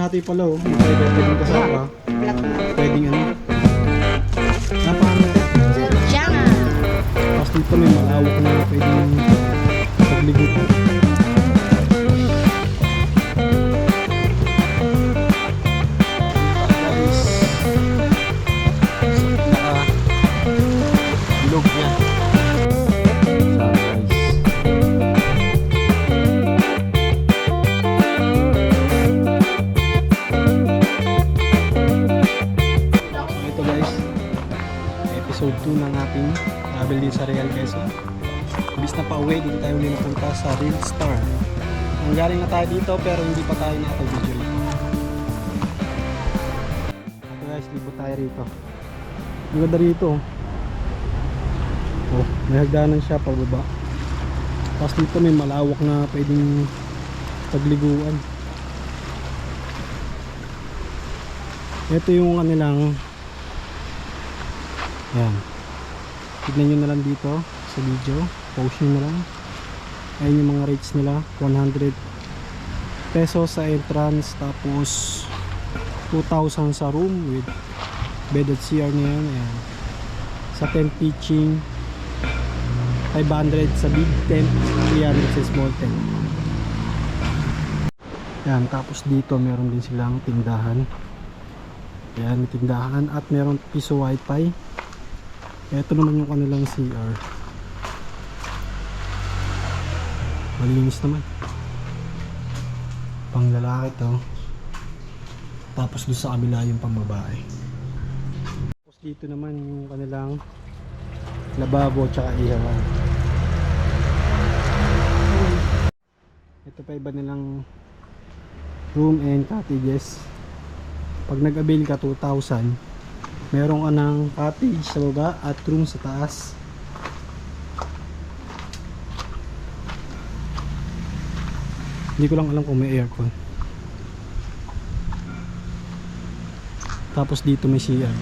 Hati pala oh, pwedeng kasama, pwedeng ano. Napakaganda. Tapos dito may malawak na pwedeng pagligo po. Ilog niya. Episode 2 ng ating travel din sa Real Quezon. Imbis na pa-uwi, dito tayo ulit napunta sa Real Star. Nanggaling na tayo dito pero hindi pa tayo nakapag-video rito. So guys, libot tayo rito. Maganda rito. Oh, may hagdanan siya pababa. Tapos dito may malawak na pwedeng pagliguan. Ito yung kanilang yan. Tignan nyo na lang dito sa video. Post nyo na lang. Ayun yung mga rates nila. 100 pesos sa entrance. Tapos 2,000 sa room with bed at CR na yan. Ayan. Sa tent pitching 500 sa big tent, 300 sa small tent. Yan. Tapos dito meron din silang tindahan. Ayan, may tindahan at meron piso wifi. Ito naman yung kanilang CR. Malinis naman. Pang lalaki to. Tapos doon sa kabila yung pang babae. Tapos dito naman yung kanilang lababo tsaka ihawan. Ito pa iba nilang room and cottages. Pag nag-avail ka 2,000, meron ka ng cottage sa baba at room sa taas. Hindi ko lang alam kung may aircon. Tapos dito may CR.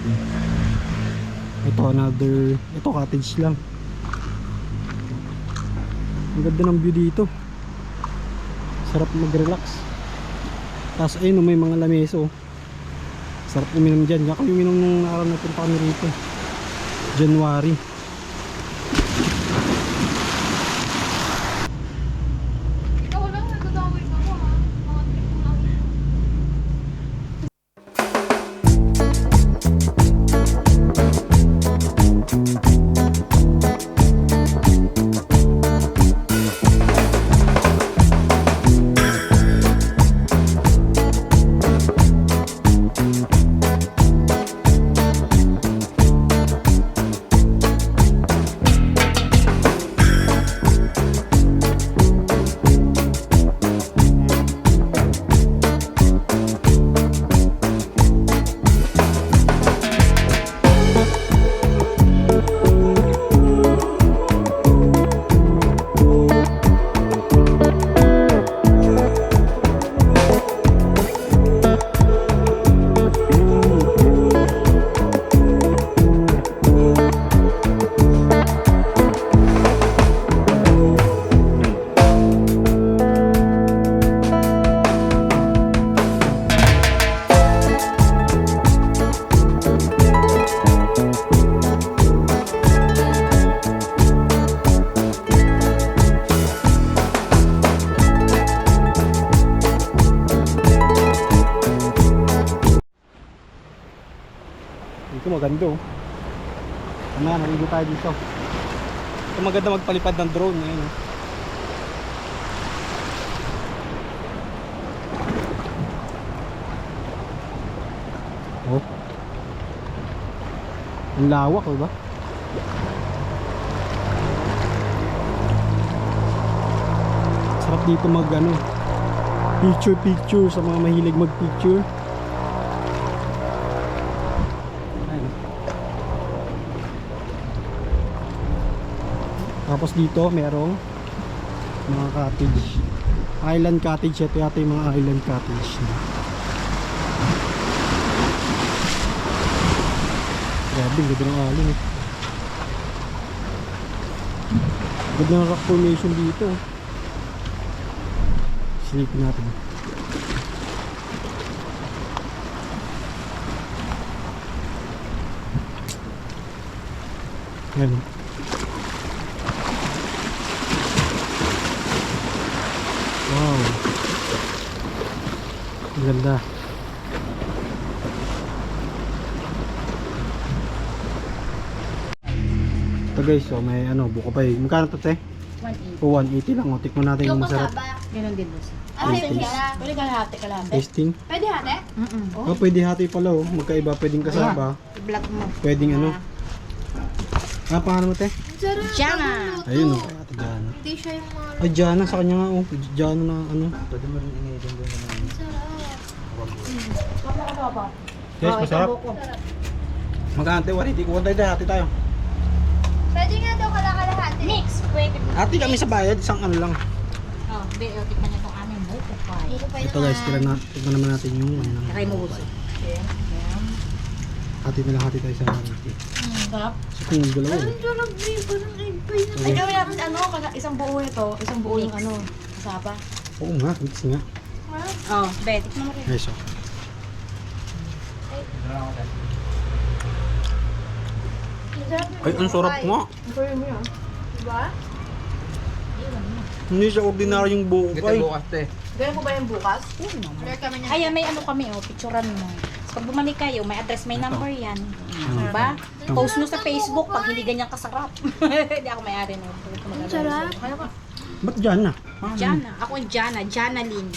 Ito another, ito cottage lang. Ang ganda ng view dito. Sarap mag-relax. Tapos ayun may mga lameso. Sarap uminom dyan. Ako uminom nung araw na punta kami rito, January. Ikaw lang, nagdadawin ako ha. Mga trip mo lang. Dito maganda oh. Ano nga, narigo tayo dito. Ito maganda magpalipad ng drone ngayon oh. Oh. Ang lawak oh ba? Sarap dito mag ano, picture sa mga mahilig mag picture. Tapos dito merong mga cottage, island cottage. Ito yata yung mga island cottage. Grabe, ganda ng alon eh. Ganda ng rock formation dito. Silipin natin. Ayan. Wow. Ang ganda. Ito guys, so may ano, buko pa eh. Magkano to te? 180. O 180 lang. O, tikman natin yung masarap. Ganun din boss. Tasting. Pwede kalahati. Tasting. Pwede hati? Oh, pwede hati pala oh. Magkaiba, pwedeng kasaba. I-block mo. Pwedeng ano. Ah, pangalan mo te? Jana. Ayun oh. Ate Jana. Hindi siya yung mga Ay, Jana sa kanya nga oh. Jana na ano. Pwede mo rin ingay din doon naman. sarap. Guys, masarap. Magkano te? 180. Kuha tayo, hati tayo. Pwede nga daw kalakalahati. Mix. Pwede. Hati kami sa bayad, isang ano lang. Oh, tikman niyo itong aming buko pie. Buko pa Ito guys, tignan naman natin yung ano. Kakay mo boss. Hati na lang hati tayo sa hati. Sarap. So kung dalawa oh. Sarap din. Parang egg pie na. Ay, gawin natin ano, isang buo ito, isang buo yung ano, kasaba. Oo nga, mix nga. Oh, bet. Tikman mo rin. Guys oh. Ay, ang sarap nga. Diba? Hindi siya ordinaryong buko Kita pie. bukas te. Ganyan po ba yung bukas? Order kami niya. Ayan, may ano kami, oh, picturean mo. So, pag bumalik kayo, may address, may number yan. Diba? Post mo sa Facebook pag hindi ganyan kasarap. Hindi ako may-ari no. Sarap. Kaya ba? Ba't dyan na? Jana. Ako ang Jana. Jana Lynn.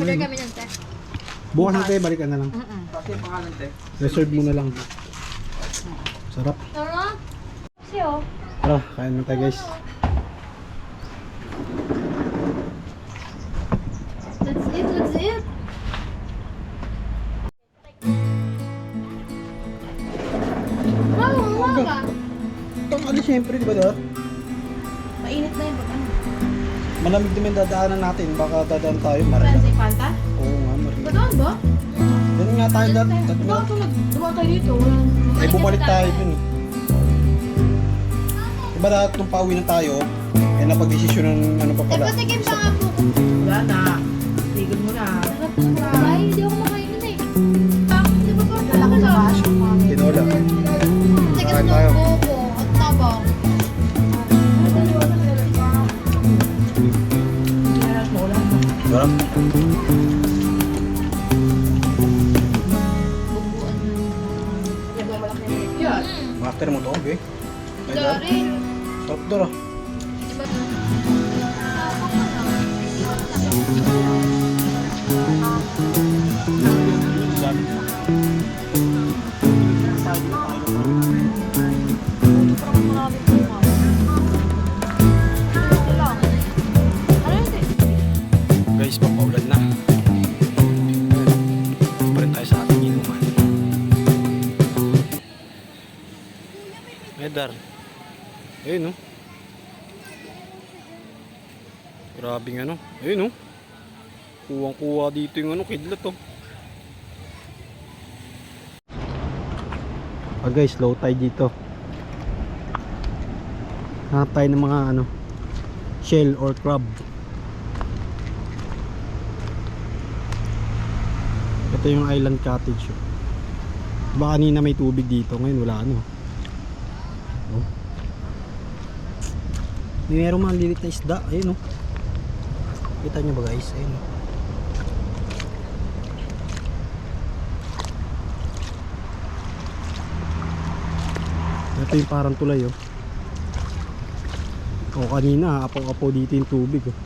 Order kami niyan, te. Bukas na tayo, balikan na lang. Pati yung pangalan te. Reserve mo na lang. Sarap. Sarap. Siyo. Tara, kain na tayo guys. That's it. That's it. Wow, umaga. Tangali siyempre, di ba dad? Mainit na yun. Pag ano? Malamig din yung dadaanan natin. Baka dadaan tayo, marina. Fancy Fanta? Oo nga, marina. Doon ba? Ganun nga tayo dad. Duwa tayo dito. Ay, bumalik tayo dun eh. Diba dad, nung pauwi na tayo, eh napag-desisyon ng ano pa pala. Patikim pa nga po. Wala na. Tigil mo na. Sarap ng bahay. Hindi ako makain nun eh. Di ba parang Lalaki na ba? Tinola. Tigas Kain ng tayo. buko at tabang. Sarap. Master mo to, okay? Ay, dad. Dari. Sarap dara. Diba? Guys, papaulan na. Pa rin tayo sa ating inuman. Medar. Ayun oh. Grabing ano. Ayun oh. Kuwang-kuwa dito yung ano, kidlat oh. Ah guys, low tide dito. Hanap tayo ng mga ano, shell or crab. Ito yung island cottage oh. Baka kanina may tubig dito, ngayon wala ano. Oh. May merong mga lilit na isda, ayun oh. Kita nyo ba guys, ayun oh. Ito yung parang tulay oh. O kanina apaw-apaw dito yung tubig oh.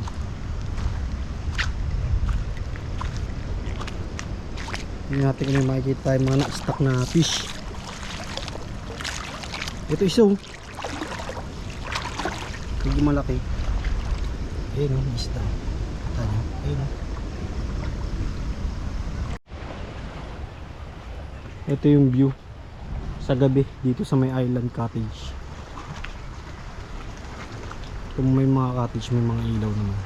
Hindi natin kung may makikita tayo mga na-stack na fish. Ito isa oh. Medyo malaki. Ayun oh, isda. Kita nyo, ayun oh. Ito yung view sa gabi dito sa may island cottage. Kung may mga cottage, may mga ilaw naman.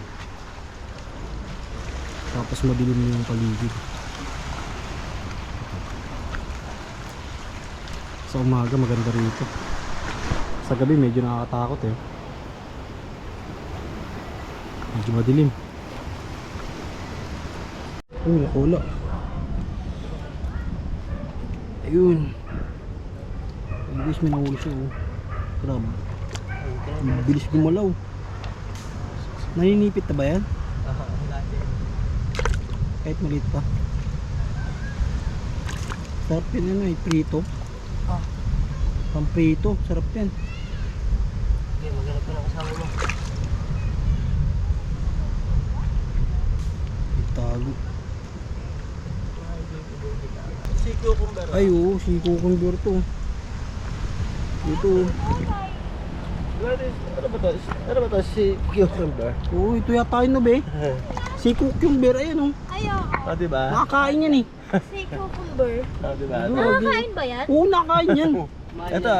Tapos madilim yung paligid. Sa umaga maganda rito. Sa gabi medyo nakakatakot eh. Medyo madilim. Uy, nakula. Ayun. Ay guys, may nahuli siya oh. Crab. Bilis gumalaw. Naninipit na ba yan? Kahit maliit pa. Sarap yan ano eh, prito. Pamprito, sarap yan. Okay, maghanap ka ng kasama mo. Itago. Si cucumber. Ay oo, si cucumber to. Ito. Ano ba to? Ano ba to? Si cucumber. Oo, ito yata yun na be. Si cucumber, ayan oh. Ayaw. Ah, diba? Nakakain yan eh. Si cucumber. Ah, diba? Nakakain ba yan? Oo, nakakain yan. Ito.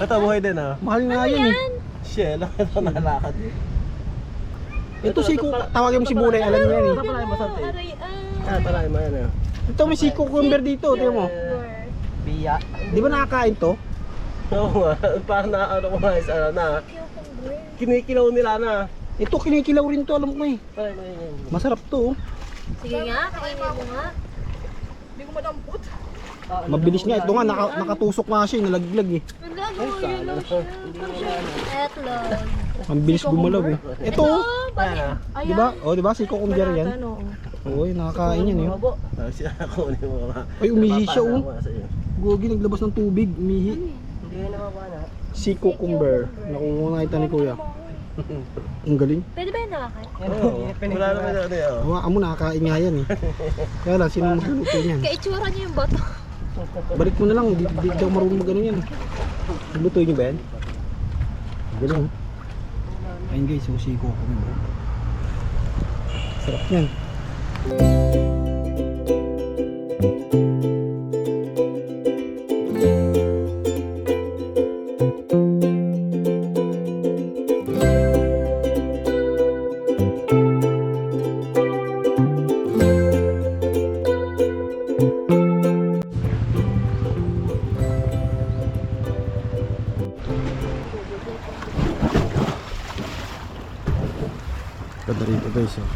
Ito, buhay din ah. Mahal nga yan eh. Shell, ito nalakad. Ito si tawagin mo si Buray, alam niya yan eh. Ito pala yung masante. Aray, Ah, pala yung ano. Ito may si cucumber dito, tingnan mo. Biya. Di ba nakakain to? Oo nga, parang ano ko nga isa na. Cucumber. Kinikilaw nila na. Ito kinikilaw rin to, alam ko eh. Parang yun. Masarap to oh. Sige nga, kainin mo nga. Mabilis nga, ito nga nakatusok nga siya, nalaglag eh. Wala, yun lang siya. Etlog. Ang bilis gumalaw eh. Ito oh. Ayan. Di ba? Oh, di ba si cucumber yan? Oo, nakakain yan eh. Bobo. Siya ako ni mo nga. Ay, umihi siya oh. Papasok ko sa iyo. Gogi, naglabas ng tubig, umihi. Hindi na mabana. Si cucumber. Nakuha nakita ni kuya. Ang galing. Pwede ba yung nakakain? Oo. Wala naman ano yun. Hawakan mo, nakakain nga yan eh. Kaya lang, sino magluluto niyan? Kaitsura niyo yung bato. Balik mo na lang, di daw marunong mag yan. Naglutuin niyo ba yan? Galing. Ayun guys, susi ko kami bro. Sarap yan. Ganda rito guys oh.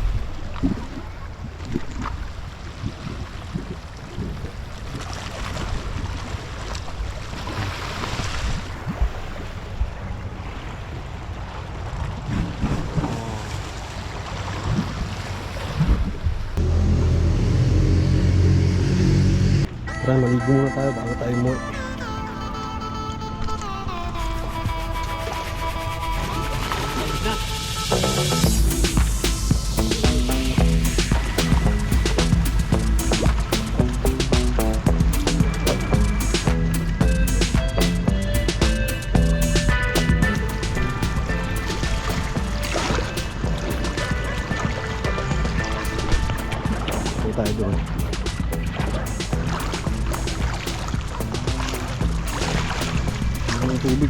Tara, maligo muna tayo bago tayo mo. Tayo doon. Ang tubig.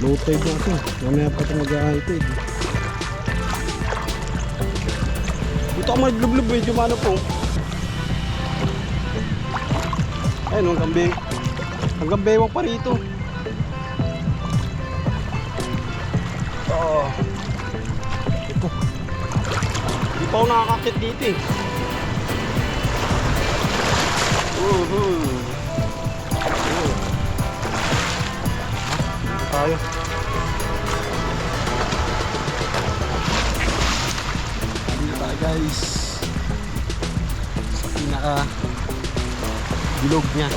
Low tide na kasi. Mamaya pa ito mag-high tide. Dito ako maglublub medyo mano po. Ayun, hanggang bewang pa rito. Oo. Ito. Hindi pa ako nakakakit dito eh. Tayo. Dito tayo guys sa pinaka bilog niya.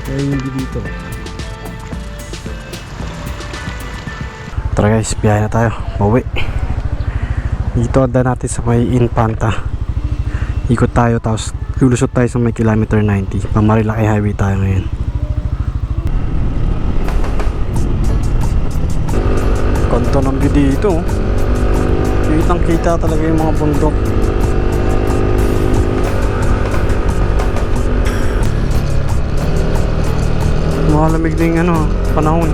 Kaya hindi dito. Tara guys, biyahe na tayo. Bawi. Dito ada natin sa may Infanta. Ikot tayo tapos lulusot tayo sa may kilometer 90. Pamarilaki highway tayo ngayon. Kanto ng view dito. Kitang kita talaga yung mga bundok. Malamig din ano, panahon.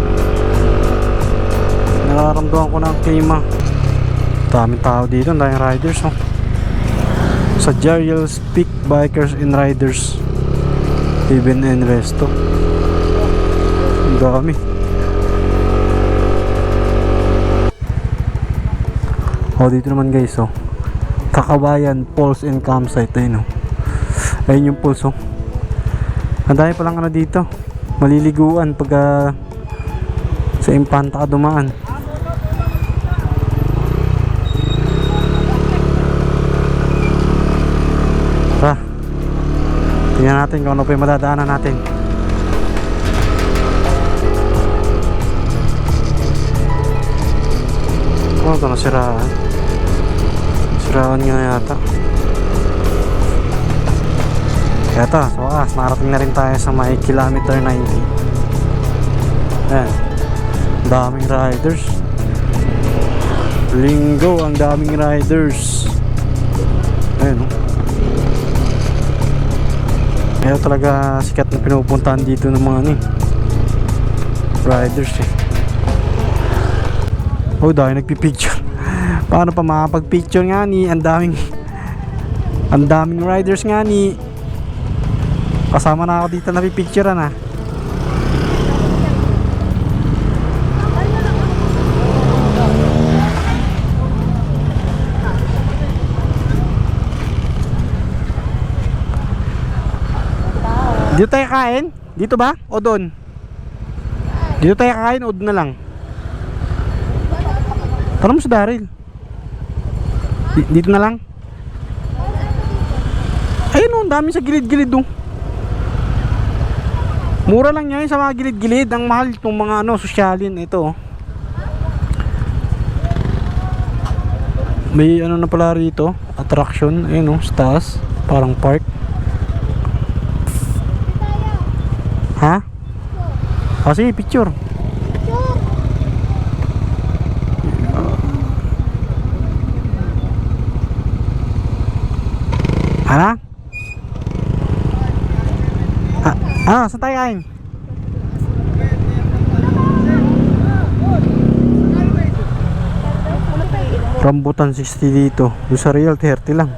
Nararamdaman ko ng klima. Daming tao dito, daming riders oh. Sa Jariel's Peak Bikers and Riders Even and Resto. Ang dami. Oh, dito naman guys oh. Kakabayan Falls and Campsite. Ayun oh. Ayun yung falls oh. Ang dami palang ano dito, maliliguan pag sa Impanta ka dumaan. Tara, tingnan natin kung ano pa yung madadaanan natin. Oh, ito nasiraan. Nasiraan nga yata. Kaya ito, sa wakas, narating na rin tayo sa may kilometer 90. Ayan, daming riders. Linggo, ang daming riders. Ayan, oh. Kaya talaga sikat na pinupuntahan dito ng mga riders eh. Oh, dahil nagpipicture. Paano pa makapag-picture nga ni? Ang daming riders nga ni. Kasama na ako dito na pipicturean ah. Dito tayo kain? Dito ba? O doon? Dito tayo kain o doon na lang? Tanong mo si Daryl. Dito na lang? Ayun o, ang dami sa gilid-gilid o. Mura lang yan sa mga gilid-gilid. Ang mahal itong mga sosyalin. Ito o. May ano na pala rito, attraction. Ayun o, sa taas. Parang park. Ha? O sige, picture. Ano? Saan tayo kain? Rambutan 60 dito. Doon sa Real 30 lang.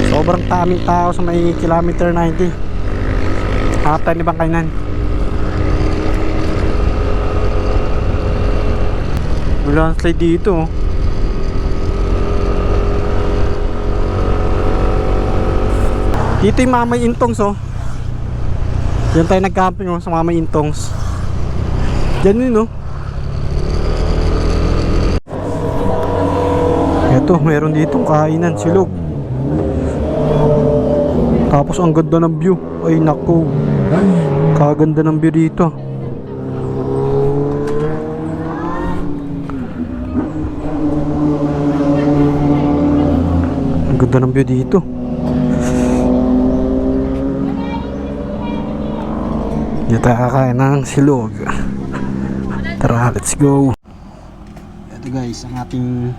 Sobrang taming tao sa may kilometer 90. Hanap tayo ni bang kainan. Wala slide dito. Dito yung Mamay Intongs oh. Diyan tayo nag-camping oh, sa Mamay Intongs. Diyan yun oh. Eto, meron ditong kainan, silog. Tapos ang ganda ng view. Ay naku, kaganda ng view dito. Ang ganda ng view dito. Dito tayo kakain ng silog. Tara, let's go. Ito guys, ang ating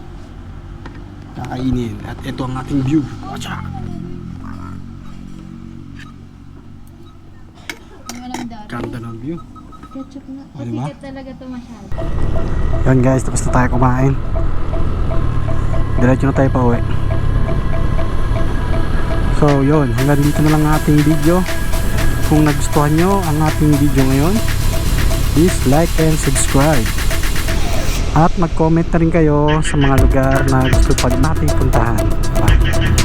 kakainin. At ito ang ating view. Watcha! Ganda ng view. Ketchup na. O, diba? Pasikat talaga ito masyado. Yan guys, tapos na tayo kumain. Diretso na tayo pa uwi. So yun, hanggang dito na lang ating video. Kung nagustuhan nyo ang ating video ngayon, please like and subscribe. At mag-comment na rin kayo sa mga lugar na gusto pag nating puntahan. Bye.